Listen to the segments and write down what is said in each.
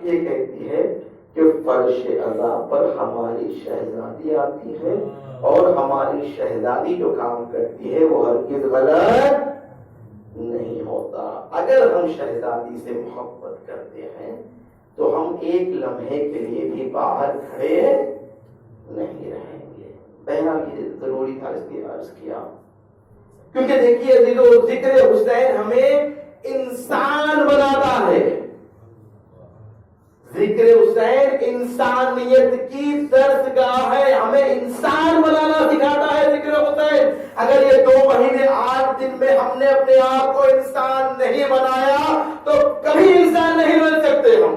یہ کہتی ہے کہ فرش عزا پر ہماری شہزادی آتی ہے اور ہماری شہزادی جو کام کرتی ہے وہ ہرگز غلط نہیں ہوتا. اگر ہم شہزادی سے محبت کرتے ہیں تو ہم ایک لمحے کے لیے بھی باہر کھڑے نہیں رہیں گے. بہرحال یہ ضروری تھا اس لیے عرض کیا، کیونکہ دیکھیے ذکر حسین ہمیں انسان بناتا ہے. ذکر حسین انسانیت کی درسگاہ ہے، ہمیں انسان بنانا سکھاتا ہے ذکر حسین. اگر یہ 2 مہینے 8 دن میں ہم نے اپنے آپ کو انسان نہیں بنایا تو کبھی انسان نہیں بن سکتے ہم.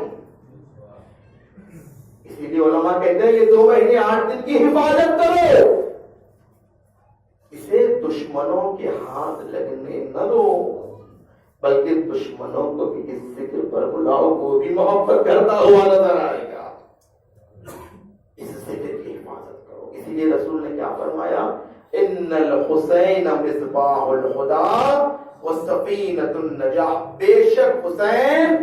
اسی لیے علماء کہتے ہیں یہ 2 مہینے 8 دن کی حفاظت کرو، اسے دشمنوں کے ہاتھ لگنے نہ دو، بلکہ دشمنوں کو بھی اس ذکر پر بلاؤ، وہ بھی محبت کرتا ہوا نظر آئے گا. اس ذکر کی حفاظت کرو. اسی لیے رسول نے کیا فرمایا؟ ان الحسین مصباح الہدی وسفینۃ النجاۃ. بے شک حسین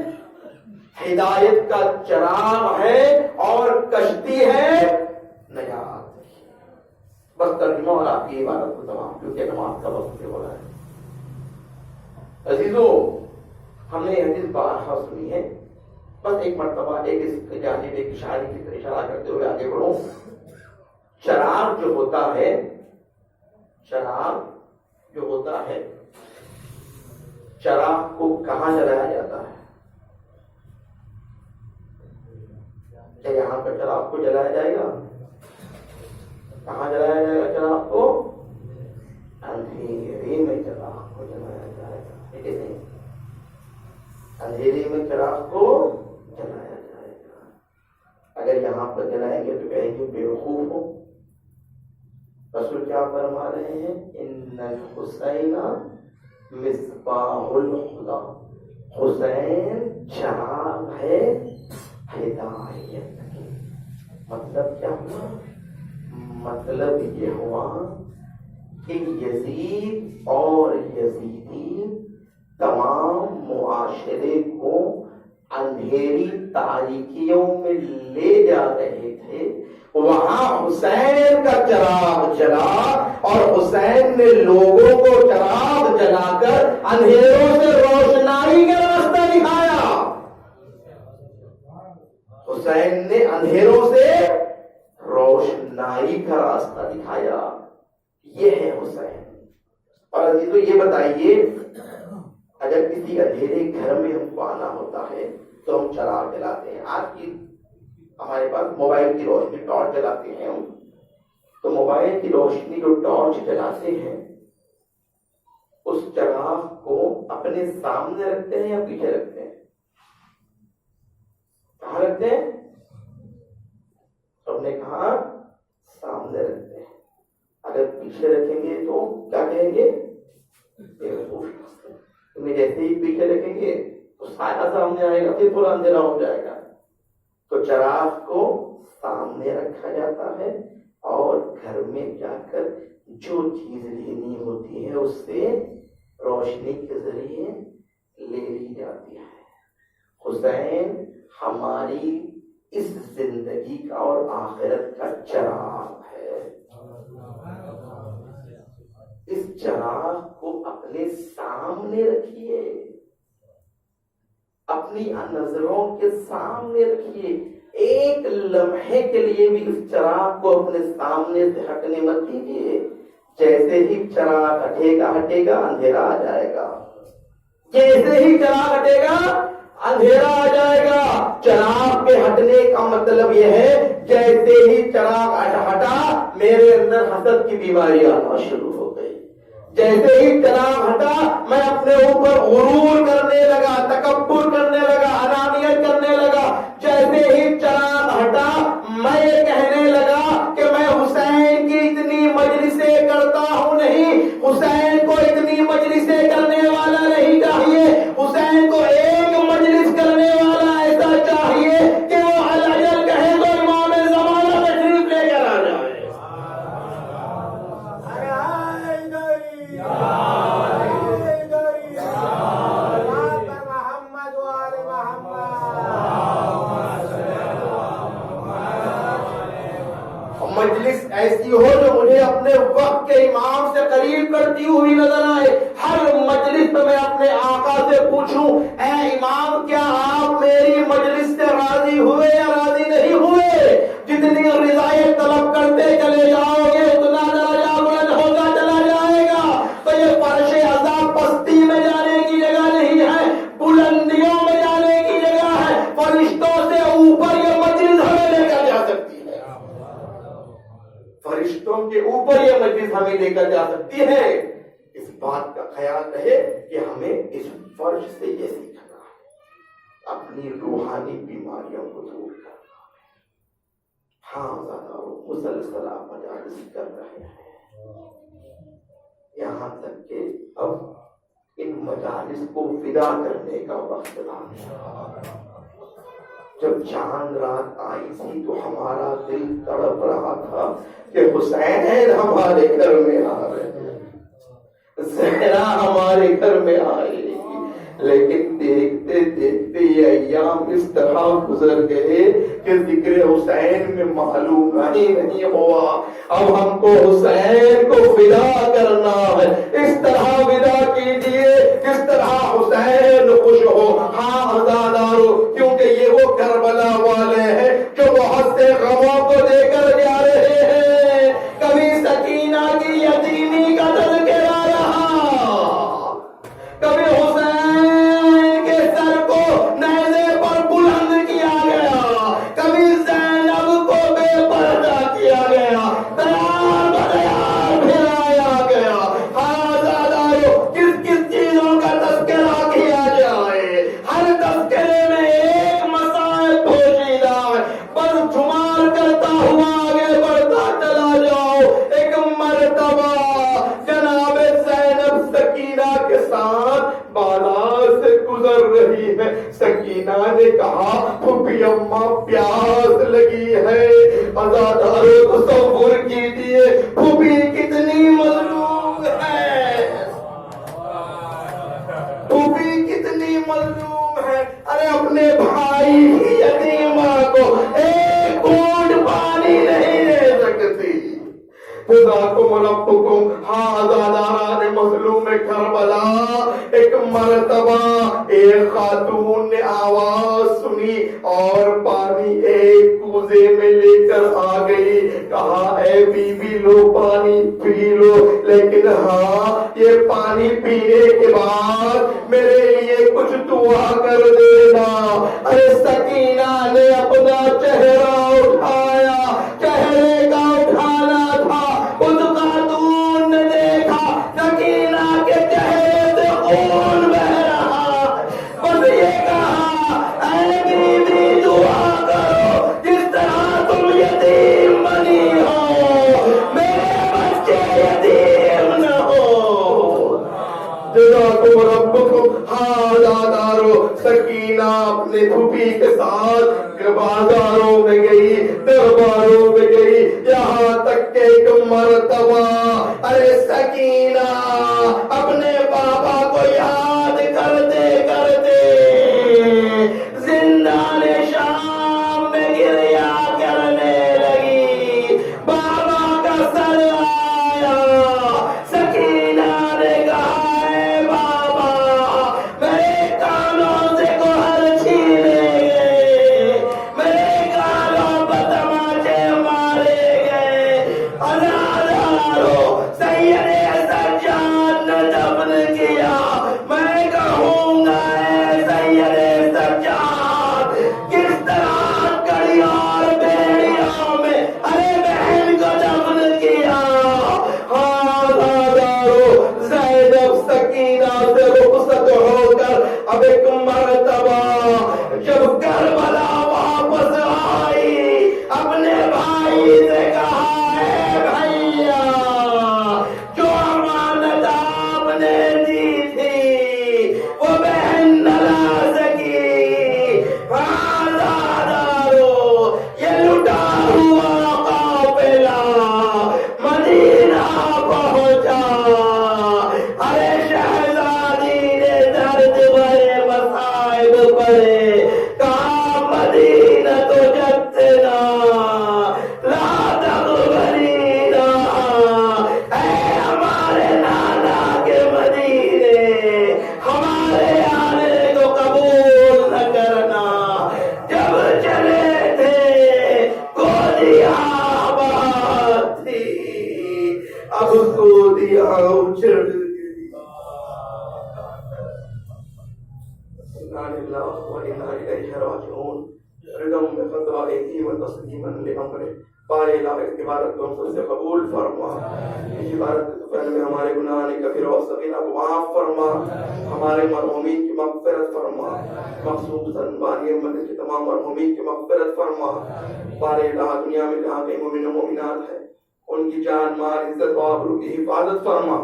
ہدایت کا چراغ ہے اور کشتی ہے نجات. بس ترجمہ اور آپ کی عبادت کو تمام، کیونکہ نماز کا وقت بھی ہو رہا ہے. عزیزو، ہم نے حدیث بارہا سنی ہے، بس ایک مرتبہ ایک اس جانب ایک اشارے کی طرف اشارہ کرتے ہوئے آگے بڑھوں. چراغ جو ہوتا ہے، چراغ جو ہوتا ہے، چراغ کو کہاں جلایا جاتا ہے؟ کیا یہاں پر چراغ کو جلایا جائے گا؟ کہاں جلایا جائے گا چراغ کو؟ اندھیرے میں چراغ کو جلایا جائے گا. ٹھیک ہے نہیں؟ اندھیرے میں چراغ کو جلایا جائے گا. اگر یہاں پر جلائیں گے تو کہیں گے بے وقوف ہو. رسول کیا فرما رہے ہیں؟ ان الحسین مصباح الہدی. حسین چراغ ہے ہدایت کی. مطلب کیا ہوا؟ مطلب یہ ہوا کہ یزید اور یزیدی تمام معاشرے کو اندھیری تاریکیوں میں لے جا رہے تھے. وہاں حسین کا چراغ جلا اور حسین نے لوگوں کو چراغ جلا کر اندھیروں سے روشنائی کا راستہ دکھایا. حسین نے اندھیروں سے روشنائی کا راستہ دکھایا. یہ ہے حسین. اور عزیزو یہ بتائیے، اگر کسی اندھیرے گھر میں ہم کو آنا ہوتا ہے تو ہم چراغ جلاتے ہیں. آج کی ہمارے پاس موبائل کی روشنی ٹارچ جلاتے ہیں ہم. تو موبائل کی روشنی جو ٹارچ جلاتے ہیں اس چراغ کو اپنے سامنے رکھتے ہیں یا پیچھے رکھتے ہیں؟ کہاں رکھتے ہیں؟ سب نے کہا سامنے رکھتے ہیں. اگر پیچھے رکھیں گے تو کیا کہیں گے؟ تمہیں جیسے ہی پیچھے رکھیں گے تو سایہ سامنے آئے گا، پھر پورا اندھیرا ہو جائے گا. تو چراغ کو سامنے رکھا جاتا ہے اور گھر میں جا کر جو چیز لینی ہوتی ہے اس سے روشنی کے ذریعے لے لی جاتی ہے. حسین ہماری اس زندگی کا اور آخرت کا چراغ ہے. اس چراغ کو اپنے سامنے رکھیے، اپنی نظروں کے سامنے رکھیے. ایک لمحے کے لیے بھی اس چراغ کو اپنے سامنے سے ہٹنے مت دیجیے. جیسے ہی چراغ ہٹے گا اندھیرا آ جائے گا. جیسے ہی چراغ ہٹے گا اندھیرا آ جائے گا. چراغ کے ہٹنے کا مطلب یہ ہے جیسے ہی چراغ ہٹا میرے اندر حسد کی بیماری آنا شروع ہو گئی. جیسے ہی چراغ ہٹا میں اپنے اوپر غرور کرنے لگا، تکبر کرنے لگا، انانیت کرنے لگا. جیسے ہی چراغ ہٹا میں یہ کہنے لگا کہ میں حسین کی اتنی مجلسیں کرتا ہوں نہیں، حسین کو اتنی مجلسیں کرنے والا نہیں چاہیے. حسین کو ایک مجلس کرنے والا ایسا چاہیے کہ وہ العجل کہے تو امام زمانہ تشریف لے کر آ جائے. مجلس ایسی ہو جو مجھے اپنے وقت کے امام سے قریب کرتی ہوئی نظر آئے. ہر مجلس میں میں اپنے آقا سے پوچھوں اے امام کیا آپ میری مجلس سے راضی ہوئے یا راضی نہیں ہوئے؟ جتنی رضایت طلب کرتے چلے جاؤ گے اتنا درجہ بلند ہوتا چلا جائے گا. تو یہ فرش عذاب پستی میں جانے کی جگہ نہیں ہے، بلندیوں میں جانے کی جگہ ہے. فرشتوں سے اوپر یہ مجلس ہمیں لے کر جا سکتی ہے، فرشتوں کے اوپر یہ مجلس ہمیں لے کر جا سکتی ہے. اس بات کا خیال رہے کہ ہمیں اس فرش سے یہ سیکھنا ہے، اپنی روحانی بیماریوں کو دور کرنا ہے. ہاں زیادہ مسلسل آپ مجالس کر رہے ہیں، یہاں تک کہ اب ان مجالس کو فدا کرنے کا وقت آ گیا. جب چاند رات آئی تھی تو ہمارا دل تڑپ رہا تھا کہ حسین ہمارے گھر میں آ رہے ہیں، زہرا ہمارے گھر میں آئے گی. لیکن دیکھتے دیکھتے یہ ایام اس طرح گزر گئے کہ ذکر حسین میں معلوم ہی نہیں ہوا. اب ہم کو حسین کو فدا کرنا ہے. اس طرح ودا کیجیے جس طرح حسین خوش ہو. ہاں عزادارو، کیونکہ یہ وہ کربلا والے ہیں جو بہت سے غموں کو دے کر جا رہے ہیں. کبھی سکینہ کی یتیمی کا تذکرہ رہا، کبھی حسین کے سر کو نیزے پر بلند کیا گیا، کبھی زینب کو بے پردہ کیا گیا، تیار بدیار پھرایا گیا. ہاں زادارو، کس کس چیزوں کا تذکرہ کیا جائے؟ ہر تذکرے میں ایک مسائل پوشیدہ ہے. بس شمار کرتا ہوا آگے بڑھتا چلا جاؤ. ایک مرتبہ جناب زینب سکینہ کے ساتھ بالا سے گزر رہی ہے. سکینہ نے کہا پھوپھی اماں پیاس لگی ہے. عزادارو تصور کیجیے پھوپھی کتنی مظلوم ہے، پھوپھی کتنی مظلوم ہے. ارے اپنے بھائی کی یتیمہ کو ایک گھونٹ پانی نہیں دے سکتی. خداکم ربکم. ہاں زاداران مظلوم کربلا، ایک مرتبہ ایک خاتون نے آواز سنی اور پانی ایک کوزے میں لے کر آ گئی. کہا اے بی بی لو پانی پی لو، لیکن ہاں یہ پانی پینے کے بعد میرے لیے کچھ دعا کر دینا. ارے سکینہ نے اپنا چہرہ اٹھایا، چہرے کا اٹھانا تھا. اس خاتون نے دیکھا سکینہ کے چہرے سے خون بہ رہا. بس یہ کہا اے بی بی دعا کرو، جس طرح تم یتیم بنی ہو میرے بچے یتیم نہ ہو. جزاکم ربکم. ہاں زادارو، سکینہ اپنے پھوپھی کے ساتھ بازاروں میں گئی، درباروں میں گئی، یہاں تک کہ ایک مرتبہ ارے سکینہ اپنے بابا کو یاد کرتے کرتے زندان شام میں گریا کرنے لگی. بابا کا سر آیا. سکینہ نے کہا اے بابا میرے کانوں سے گوہر چھینے گئے، میرے کانوں دعائه وتسليما لأمره. بار الہ عبارت کو ہم سب سے قبول فرما. اس عبارت کے پہلے میں ہمارے گناہ کبیرہ و صغیرہ کو معاف فرما. ہمارے مرحومین کی مغفرت فرما. مخصوصاً بانی امت کے تمام مرحومین کی مغفرت فرما. بار الہ دنیا میں جہاں کئی مومن و مومنات ہیں ان کی جان مال عزت و آبرو کی حفاظت فرما.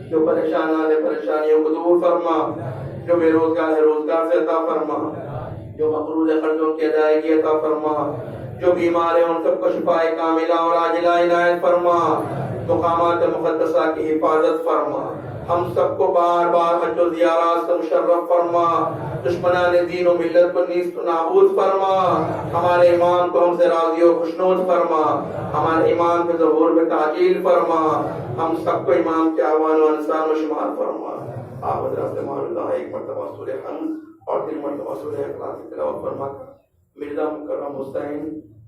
جو پریشان والے پریشانیوں کو دور فرما. جو بے روزگار ہے روزگار سے عطا فرما. جو مقروض ہے قرضوں کی ادائیگی عطا فرما. جو بیمار ہیں ان سب کو شفائے کاملہ اور عاجلہ عنایت فرما. مقامات مقدسہ کی حفاظت فرما. ہم سب کو بار بار حج و زیارات سے مشرف فرما. دشمنان دین و ملت کو نیست و نابود فرما. ہمارے امام کو ہم سے راضی و خوشنود فرما. ہمارے امام کے ظہور میں تعجیل فرما. ہم سب کو امام کے اعوان و انصار و شمار فرما. آپ حضرات سے مان اللہ ایک مرتبہ سورہ حمد اور 3 مرتبہ سورہ اخلاص کی تلاوت فرما کر مرزا مکرم حسین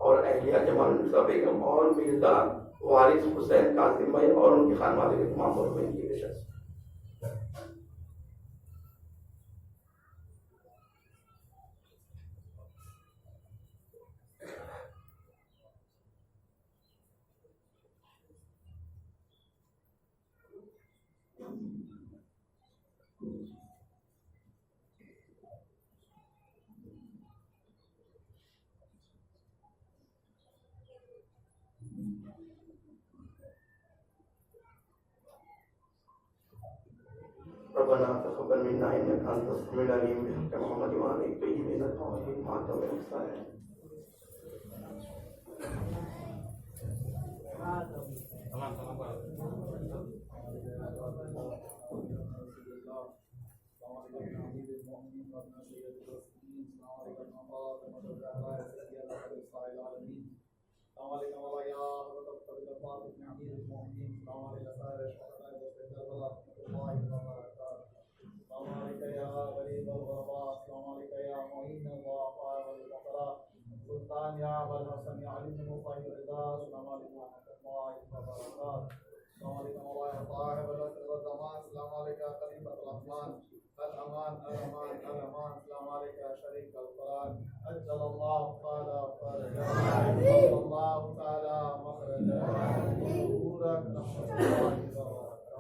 اور اہلیہ جمال النساء بیگم اور مرزا وارث حسین قاسم بھائی اور ان کے خانوادے کے تمام مرحومین کی بشر ربنا تقبل منا انك انت السميع العليم بحق محمد وعلى اله الطيبين الطاهرين مع التوبه والصالحين. سلطان یا ابوالحسن یا علی بن مصعب رضا السلام علیکم و رحمۃ اللہ وبرکاتہ. السلام علیکم و صاحب العصر والزمان. السلام علیکم خلیفۃ الرحمن الامان الامان الامان. السلام علیکم شریک القرآن اجل اللہ تعالی فرجہ اللہ تعالی مخرجہ پورک نحمت اللہ وبرکاتہ.